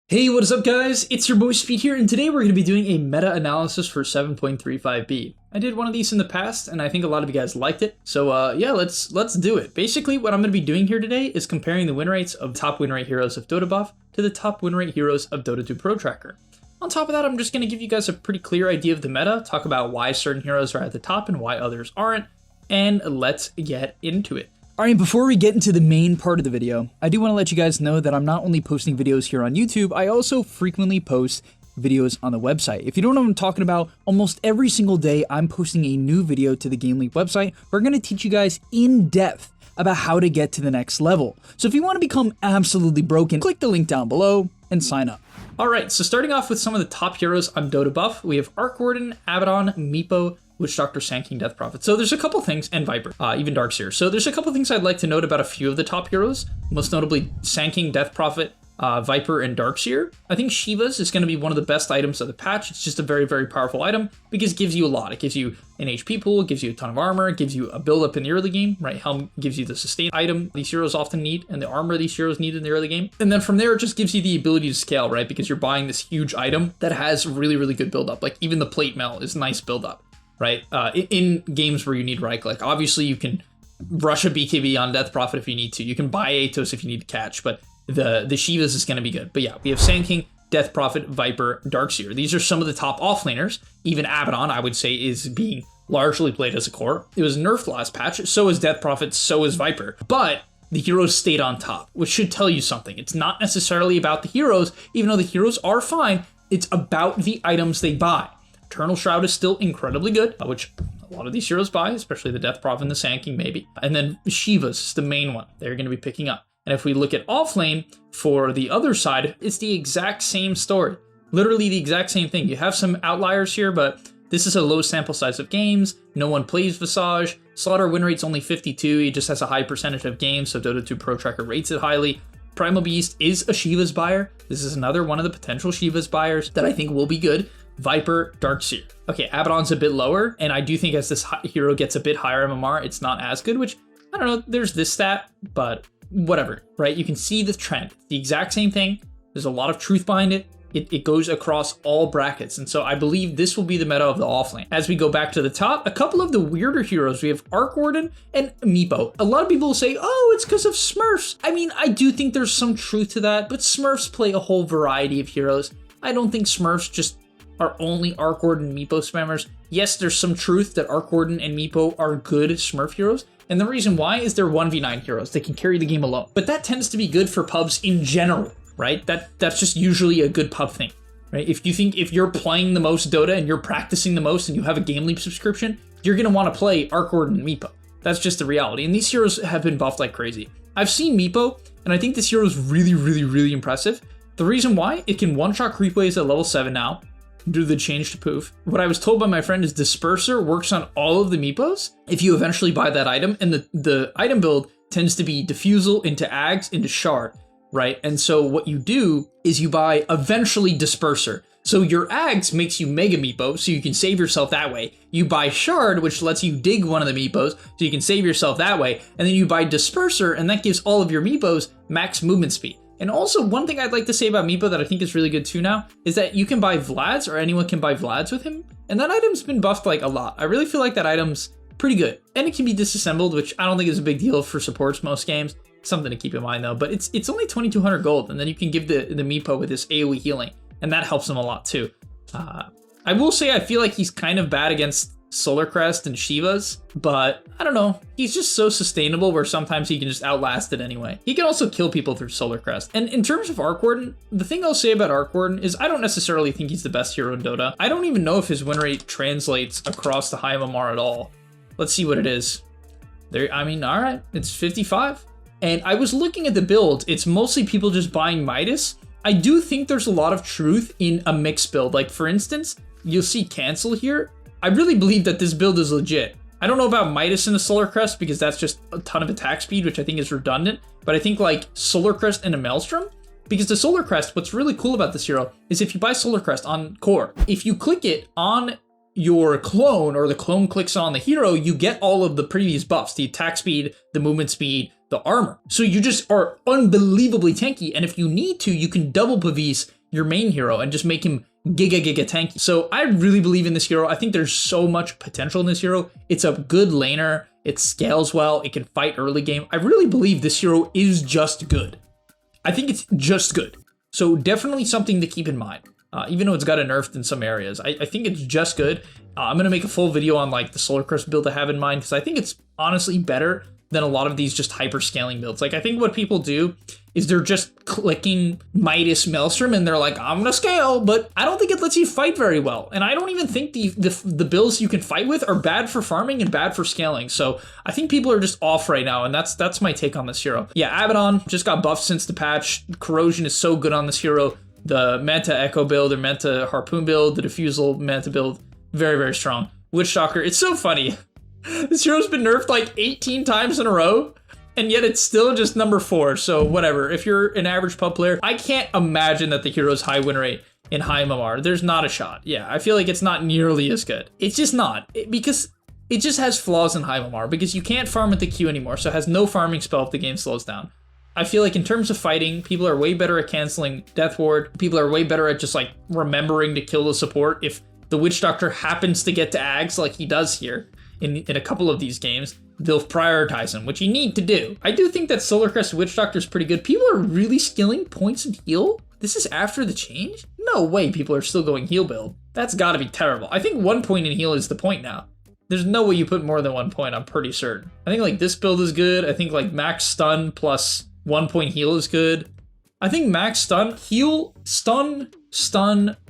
Hey, what is up guys? It's your boy Speed here, and today we're going to be doing a meta-analysis for 7.35b. I did one of these in the past, and I think a lot of you guys liked it, so yeah, let's do it. Basically, what I'm going to be doing here today is comparing the win rates of top win rate heroes of Dota Buff to the top win rate heroes of Dota 2 Pro Tracker. On top of that, I'm just going to give you guys a pretty clear idea of the meta, talk about why certain heroes are at the top and why others aren't, and let's get into it. Alright, before we get into the main part of the video, I do want to let you guys know that I'm not only posting videos here on YouTube, I also frequently post videos on the website. If you don't know what I'm talking about, almost every single day I'm posting a new video to the Game Leap website. We're going to teach you guys in depth about how to get to the next level. So if you want to become absolutely broken, click the link down below and sign up. Alright, so starting off with some of the top heroes on Dota Buff, we have Arc Warden, Abaddon, Meepo, Witch Doctor, Sand King, Death Prophet. So there's a couple things, and Viper, even Darkseer. So there's a couple things I'd like to note about a few of the top heroes, most notably Sand King, Death Prophet, Viper, and Darkseer. I think Shiva's is going to be one of the best items of the patch. It's just a very, very powerful item because it gives you a lot. It gives you an HP pool, it gives you a ton of armor, it gives you a build up in the early game, right? Helm gives you the sustain item these heroes often need, and the armor these heroes need in the early game. And then from there, it just gives you the ability to scale, right? Because you're buying this huge item that has really, really good build up. Like even the plate mail is nice build up. Right? In games where you need right click, obviously you can rush a BKB on Death Prophet if you need to. You can buy Atos if you need to catch, but the Shivas is going to be good. But yeah, we have Sand King, Death Prophet, Viper, Darkseer. These are some of the top offlaners. Even Abaddon, I would say, is being largely played as a core. It was nerfed last patch, so is Death Prophet, so is Viper. But the heroes stayed on top, which should tell you something. It's not necessarily about the heroes, even though the heroes are fine. It's about the items they buy. Eternal Shroud is still incredibly good, which a lot of these heroes buy, especially the Death Prophet and the Sand King maybe. And then Shiva's is the main one they're going to be picking up. And if we look at offlane for the other side, it's the exact same story. Literally the exact same thing. You have some outliers here, but this is a low sample size of games. No one plays Visage. Slaughter win rate's only 52. He just has a high percentage of games, so Dota 2 Pro Tracker rates it highly. Primal Beast is a Shiva's buyer. This is another one of the potential Shiva's buyers that I think will be good. Viper, Darkseer. Okay, Abaddon's a bit lower, and I do think as this hero gets a bit higher MMR, it's not as good, which, I don't know, there's this stat, but whatever, right? You can see the trend. It's the exact same thing. There's a lot of truth behind it. It goes across all brackets, and so I believe this will be the meta of the offlane. As we go back to the top, a couple of the weirder heroes, we have Arc Warden and Meepo. A lot of people will say, oh, it's because of Smurfs. I mean, I do think there's some truth to that, but Smurfs play a whole variety of heroes. I don't think Smurfs just are only Arc Warden and Meepo spammers. Yes, there's some truth that Arc Warden and Meepo are good Smurf heroes, and the reason why is they're 1v9 heroes. They can carry the game alone. But that tends to be good for pubs in general, right? That's just usually a good pub thing, right? If you're playing the most Dota and you're practicing the most and you have a Game Leap subscription, you're gonna want to play Arc Warden and Meepo. That's just the reality. And these heroes have been buffed like crazy. I've seen Meepo, and I think this hero is really, really, really impressive. The reason why, it can one-shot creep waves at level 7 now, due to the change to poof. What I was told by my friend is Disperser works on all of the Meepos if you eventually buy that item, and the item build tends to be Diffusal into Ags into Shard, right? And so what you do is you buy eventually Disperser. So your Ags makes you Mega Meepo, so you can save yourself that way. You buy Shard, which lets you dig one of the Meepos, so you can save yourself that way. And then you buy Disperser, and that gives all of your Meepos max movement speed. And also, one thing I'd like to say about Meepo that I think is really good too now is that you can buy Vlad's, or anyone can buy Vlad's with him, and that item's been buffed like a lot. I really feel like that item's pretty good. And it can be disassembled, which I don't think is a big deal for supports most games. Something to keep in mind though, but it's only 2200 gold, and then you can give the Meepo with this AoE healing, and that helps him a lot too. I will say I feel like he's kind of bad against Solar Crest and Shiva's, but I don't know. He's just so sustainable where sometimes he can just outlast it anyway. He can also kill people through Solar Crest. And in terms of Arc Warden, the thing I'll say about Arc Warden is I don't necessarily think he's the best hero in Dota. I don't even know if his win rate translates across the high MMR at all. Let's see what it is. There, I mean, all right, it's 55. And I was looking at the build. It's mostly people just buying Midas. I do think there's a lot of truth in a mixed build. Like for instance, you'll see Cancel here. I really believe that this build is legit. I don't know about Midas and a Solar Crest because that's just a ton of attack speed, which I think is redundant. But I think like Solar Crest and a Maelstrom, because the Solar Crest, what's really cool about this hero is if you buy Solar Crest on core, if you click it on your clone or the clone clicks on the hero, you get all of the previous buffs, the attack speed, the movement speed, the armor. So you just are unbelievably tanky. And if you need to, you can double Pavis your main hero and just make him giga tanky. So I really believe in this hero. I think there's so much potential in this hero. It's a good laner. It scales well. It can fight early game. I really believe this hero is just good. I think it's just good. So definitely something to keep in mind. Even though it's got a nerfed in some areas, I think it's just good. I'm going to make a full video on like the Solar Crest build I have in mind because I think it's honestly better than a lot of these just hyper scaling builds. Like I think what people do is they're just clicking Midas Maelstrom and they're like, I'm gonna scale, but I don't think it lets you fight very well. And I don't even think the builds you can fight with are bad for farming and bad for scaling. So I think people are just off right now, and that's my take on this hero. Yeah, Abaddon just got buffed since the patch. Corrosion is so good on this hero. The Manta Echo build or Manta Harpoon build, the Diffusal Manta build, very strong. Witchstalker, it's so funny. This hero's been nerfed like 18 times in a row, and yet it's still just number 4. So whatever, if you're an average pub player, I can't imagine that the hero's high win rate in high MMR. There's not a shot. Yeah, I feel like it's not nearly as good. It's just not, because it just has flaws in high MMR, because you can't farm at the Q anymore, so it has no farming spell if the game slows down. I feel like in terms of fighting, people are way better at canceling Death Ward. People are way better at just like remembering to kill the support. If the Witch Doctor happens to get to Ags like he does here, in a couple of these games, they'll prioritize him, which you need to do. I do think that Solar Crest Witch Doctor is pretty good. People are really skilling points and heal? This is after the change? No way people are still going heal build. That's gotta be terrible. I think 1 point in heal is the point now. There's no way you put more than 1 point, I'm pretty certain. I think like this build is good. I think like max stun plus 1 point heal is good. I think max stun, heal, stun,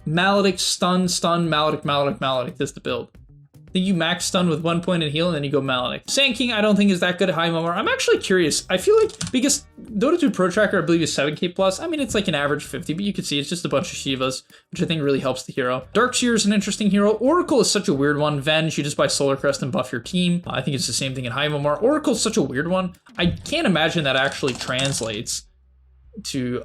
maledict, stun, maledict, that's the build. I think you max stun with 1 point in heal and then you go maledict. Sand King I don't think is that good at high MMR. I'm actually curious. I feel like, because Dota 2 Pro Tracker I believe is 7k plus. I mean it's like an average 50, but you can see it's just a bunch of Shivas, which I think really helps the hero. Darkseer is an interesting hero. Oracle is such a weird one. Venge, you just buy Solar Crest and buff your team. I think it's the same thing in high MMR. Oracle is such a weird one. I can't imagine that actually translates to...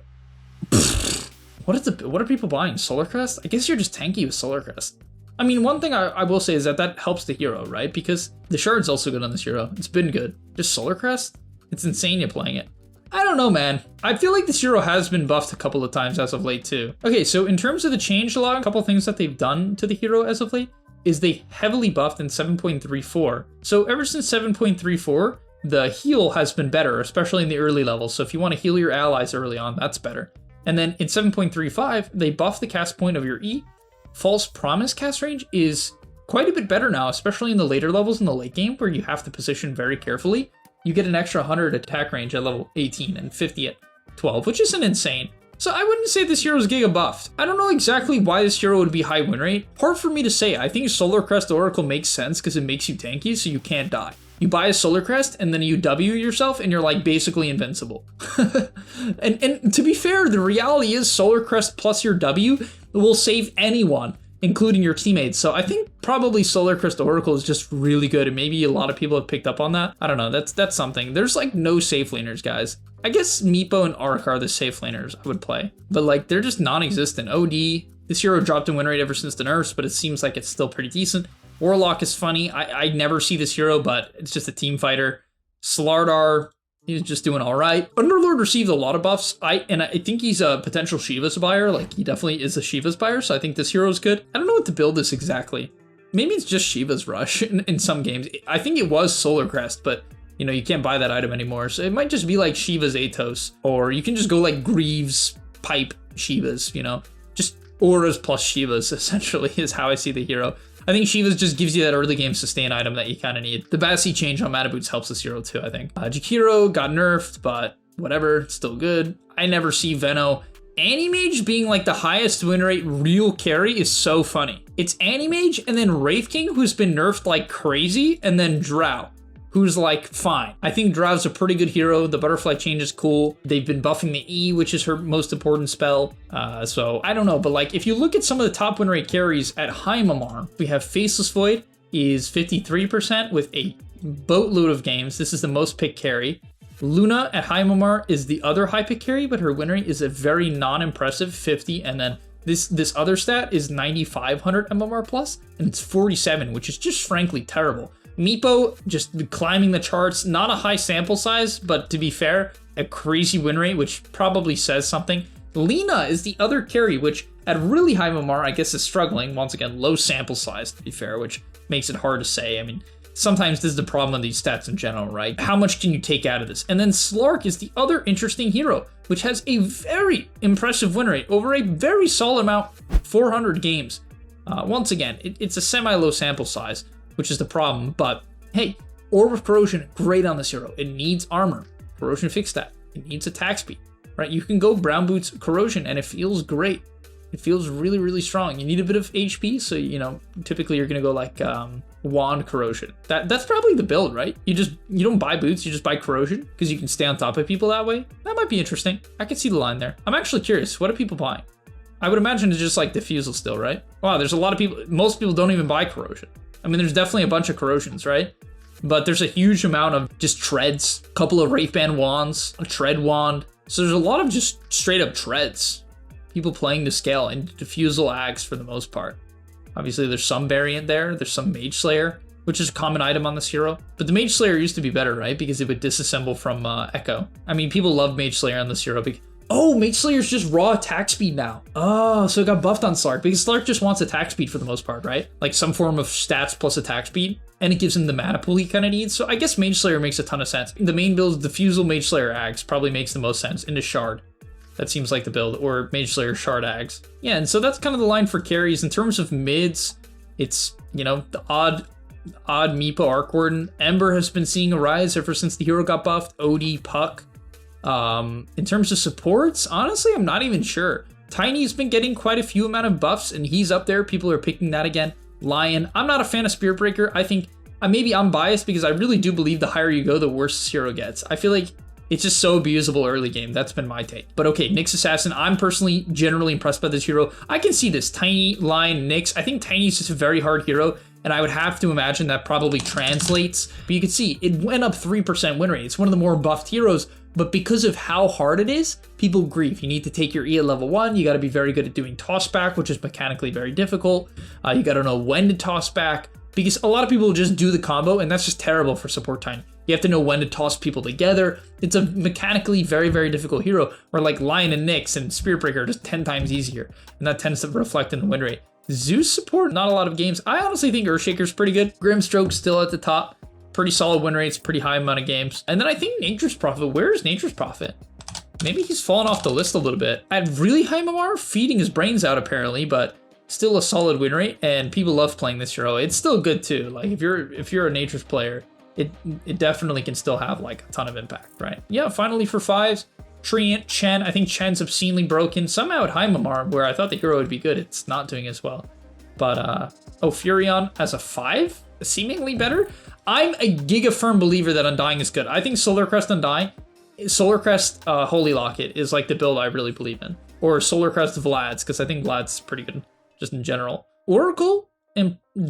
What are people buying? Solar Crest? I guess you're just tanky with Solar Crest. I mean, one thing I will say is that helps the hero, right? Because the shard's also good on this hero. It's been good. Just Solar Crest? It's insane you're playing it. I don't know, man. I feel like this hero has been buffed a couple of times as of late, too. Okay, so in terms of the changelog, a couple things that they've done to the hero as of late is they heavily buffed in 7.34. So ever since 7.34, the heal has been better, especially in the early levels. So if you want to heal your allies early on, that's better. And then in 7.35, they buff the cast point of your E. False Promise cast range is quite a bit better now, especially in the later levels in the late game where you have to position very carefully. You get an extra 100 attack range at level 18 and 50 at 12, which isn't insane. So I wouldn't say this hero is giga buffed. I don't know exactly why this hero would be high win rate. Hard for me to say. I think Solar Crest Oracle makes sense because it makes you tanky so you can't die. You buy a Solar Crest and then you W yourself and you're like basically invincible. and to be fair, the reality is Solar Crest plus your W will save anyone, including your teammates. So I think probably Solar Crest Oracle is just really good, and maybe a lot of people have picked up on that. I don't know, that's something. There's like no safe laners, guys. I guess Meepo and Arc are the safe laners I would play, but like they're just non-existent. OD, this hero dropped in win rate ever since the nerfs, but it seems like it's still pretty decent. Warlock is funny. I never see this hero, but it's just a team fighter. Slardar, he's just doing all right. Underlord received a lot of buffs. I think he's a potential Shiva's buyer. Like, he definitely is a Shiva's buyer, so I think this hero is good. I don't know what to build this exactly. Maybe it's just Shiva's Rush in some games. I think it was Solar Crest, but you know, you can't buy that item anymore. So it might just be like Shiva's Atos, or you can just go like Greaves, Pipe, Shiva's, you know, just auras plus Shiva's essentially is how I see the hero. I think Shiva's just gives you that early game sustain item that you kind of need. The Bassi change on Mana Boots helps this hero too, I think. Jakiro got nerfed, but whatever, still good. I never see Veno. Animage being like the highest win rate real carry is so funny. It's Animage and then Wraith King, who's been nerfed like crazy, and then Drow, who's like fine. I think Drow's a pretty good hero. The butterfly change is cool. They've been buffing the E, which is her most important spell. So I don't know, but like if you look at some of the top win rate carries at high MMR, we have Faceless Void is 53% with a boatload of games. This is the most picked carry. Luna at high MMR is the other high pick carry, but her win rate is a very non-impressive 50, and then this other stat is 9,500 MMR plus, and it's 47, which is just frankly terrible. Meepo just climbing the charts, not a high sample size, but to be fair, a crazy win rate, which probably says something. Lina is the other carry, which at really high MMR, I guess is struggling. Once again, low sample size, to be fair, which makes it hard to say. I mean, sometimes this is the problem with these stats in general, right? How much can you take out of this? And then Slark is the other interesting hero, which has a very impressive win rate over a very solid amount, 400 games. Once again, it's a semi-low sample size, which is the problem, but hey, Orb of Corrosion, great on this hero. It needs armor. Corrosion fixed that. It needs attack speed, right? You can go Brown Boots Corrosion and it feels great. It feels really, really strong. You need a bit of HP, so, you know, typically you're gonna go like Wand Corrosion. That's probably the build, right? You don't buy boots, you just buy Corrosion because you can stay on top of people that way. That might be interesting. I can see the line there. I'm actually curious, what are people buying? I would imagine it's just like Diffusal still, right? Wow, there's a lot of people, most people don't even buy Corrosion. I mean, there's definitely a bunch of Corrosions, right? But there's a huge amount of just treads, a couple of Wraithband wands, a tread wand. So there's a lot of just straight up treads. People playing to scale and Diffusal Ags for the most part. Obviously there's some variant there. There's some Mage Slayer, which is a common item on this hero. But the Mage Slayer used to be better, right? Because it would disassemble from Echo. I mean, people love Mage Slayer on this hero. Oh, Mage Slayer's just raw attack speed now. Oh, so it got buffed on Slark because Slark just wants attack speed for the most part, right? Like some form of stats plus attack speed, and it gives him the mana pool he kind of needs. So I guess Mage Slayer makes a ton of sense. The main build, Diffusal Mage Slayer Ags, probably makes the most sense into Shard. That seems like the build, or Mage Slayer Shard Ags. Yeah, and so that's kind of the line for carries. In terms of mids, it's, you know, the odd Meepo Arc Warden. Ember has been seeing a rise ever since the hero got buffed. Odie, Puck. In terms of supports, honestly, I'm not even sure. Tiny's been getting quite a few amount of buffs, and he's up there. People are picking that again. Lion, I'm not a fan of Spirit Breaker. I think maybe I'm biased because I really do believe the higher you go, the worse this hero gets. I feel like it's just so abusable early game. That's been my take. But okay, Nyx Assassin, I'm personally generally impressed by this hero. I can see this. Tiny, Lion, Nyx. I think Tiny's just a very hard hero, and I would have to imagine that probably translates. But you can see it went up 3% win rate. It's one of the more buffed heroes, but because of how hard it is, people grieve. You need to take your E at level 1. You got to be very good at doing toss back, which is mechanically very difficult. You got to know when to toss back, because a lot of people just do the combo, and that's just terrible for support Tiny. You have to know when to toss people together. It's a mechanically very, very difficult hero, where like Lion and Nyx and Spirit Breaker are just 10 times easier, and that tends to reflect in the win rate. Zeus support, not a lot of games. I honestly think Earthshaker's pretty good. Grimstroke's still at the top. Pretty solid win rates, pretty high amount of games. And then I think Nature's Prophet. Where is Nature's Prophet? Maybe he's fallen off the list a little bit. At really high MMR, feeding his brains out apparently, but still a solid win rate, and people love playing this hero. It's still good too. Like if you're a Nature's player, it definitely can still have like a ton of impact, right? Yeah, finally for 5s, Treant, Chen. I think Chen's obscenely broken. Somehow at high MMR, where I thought the hero would be good, it's not doing as well. But Furion as a 5, seemingly better. I'm a giga-firm believer that Undying is good. I think Solar Crest Undying, Solar Crest Holy Locket is like the build I really believe in. Or Solar Crest Vlad's, because I think Vlad's pretty good, just in general. Oracle,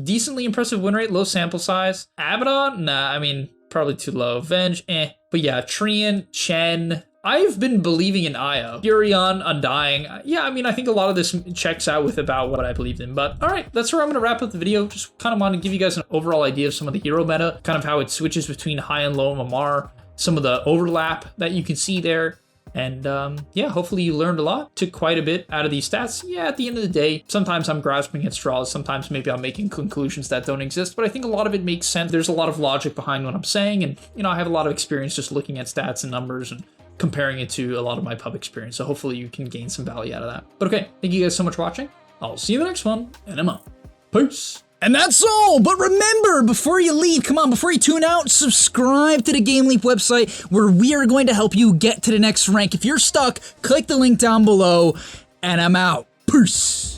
decently impressive win rate, low sample size. Abaddon, nah, I mean, probably too low. Venge, But yeah, Treant, Chen. I've been believing in Io. Furion, Undying. Yeah, I mean, I think a lot of this checks out with about what I believed in. But all right, that's where I'm going to wrap up the video. Just kind of want to give you guys an overall idea of some of the hero meta, kind of how it switches between high and low MMR, some of the overlap that you can see there. And yeah, hopefully you learned a lot, took quite a bit out of these stats. Yeah, at the end of the day, sometimes I'm grasping at straws, sometimes maybe I'm making conclusions that don't exist, but I think a lot of it makes sense. There's a lot of logic behind what I'm saying, and you know, I have a lot of experience just looking at stats and numbers and comparing it to a lot of my pub experience, so hopefully you can gain some value out of that. But okay, thank you guys so much for watching. I'll see you in the next one, and I'm out. Peace! And that's all, but remember, before you leave, come on, before you tune out, subscribe to the Game Leap website, where we are going to help you get to the next rank. If you're stuck, click the link down below, and I'm out. Peace!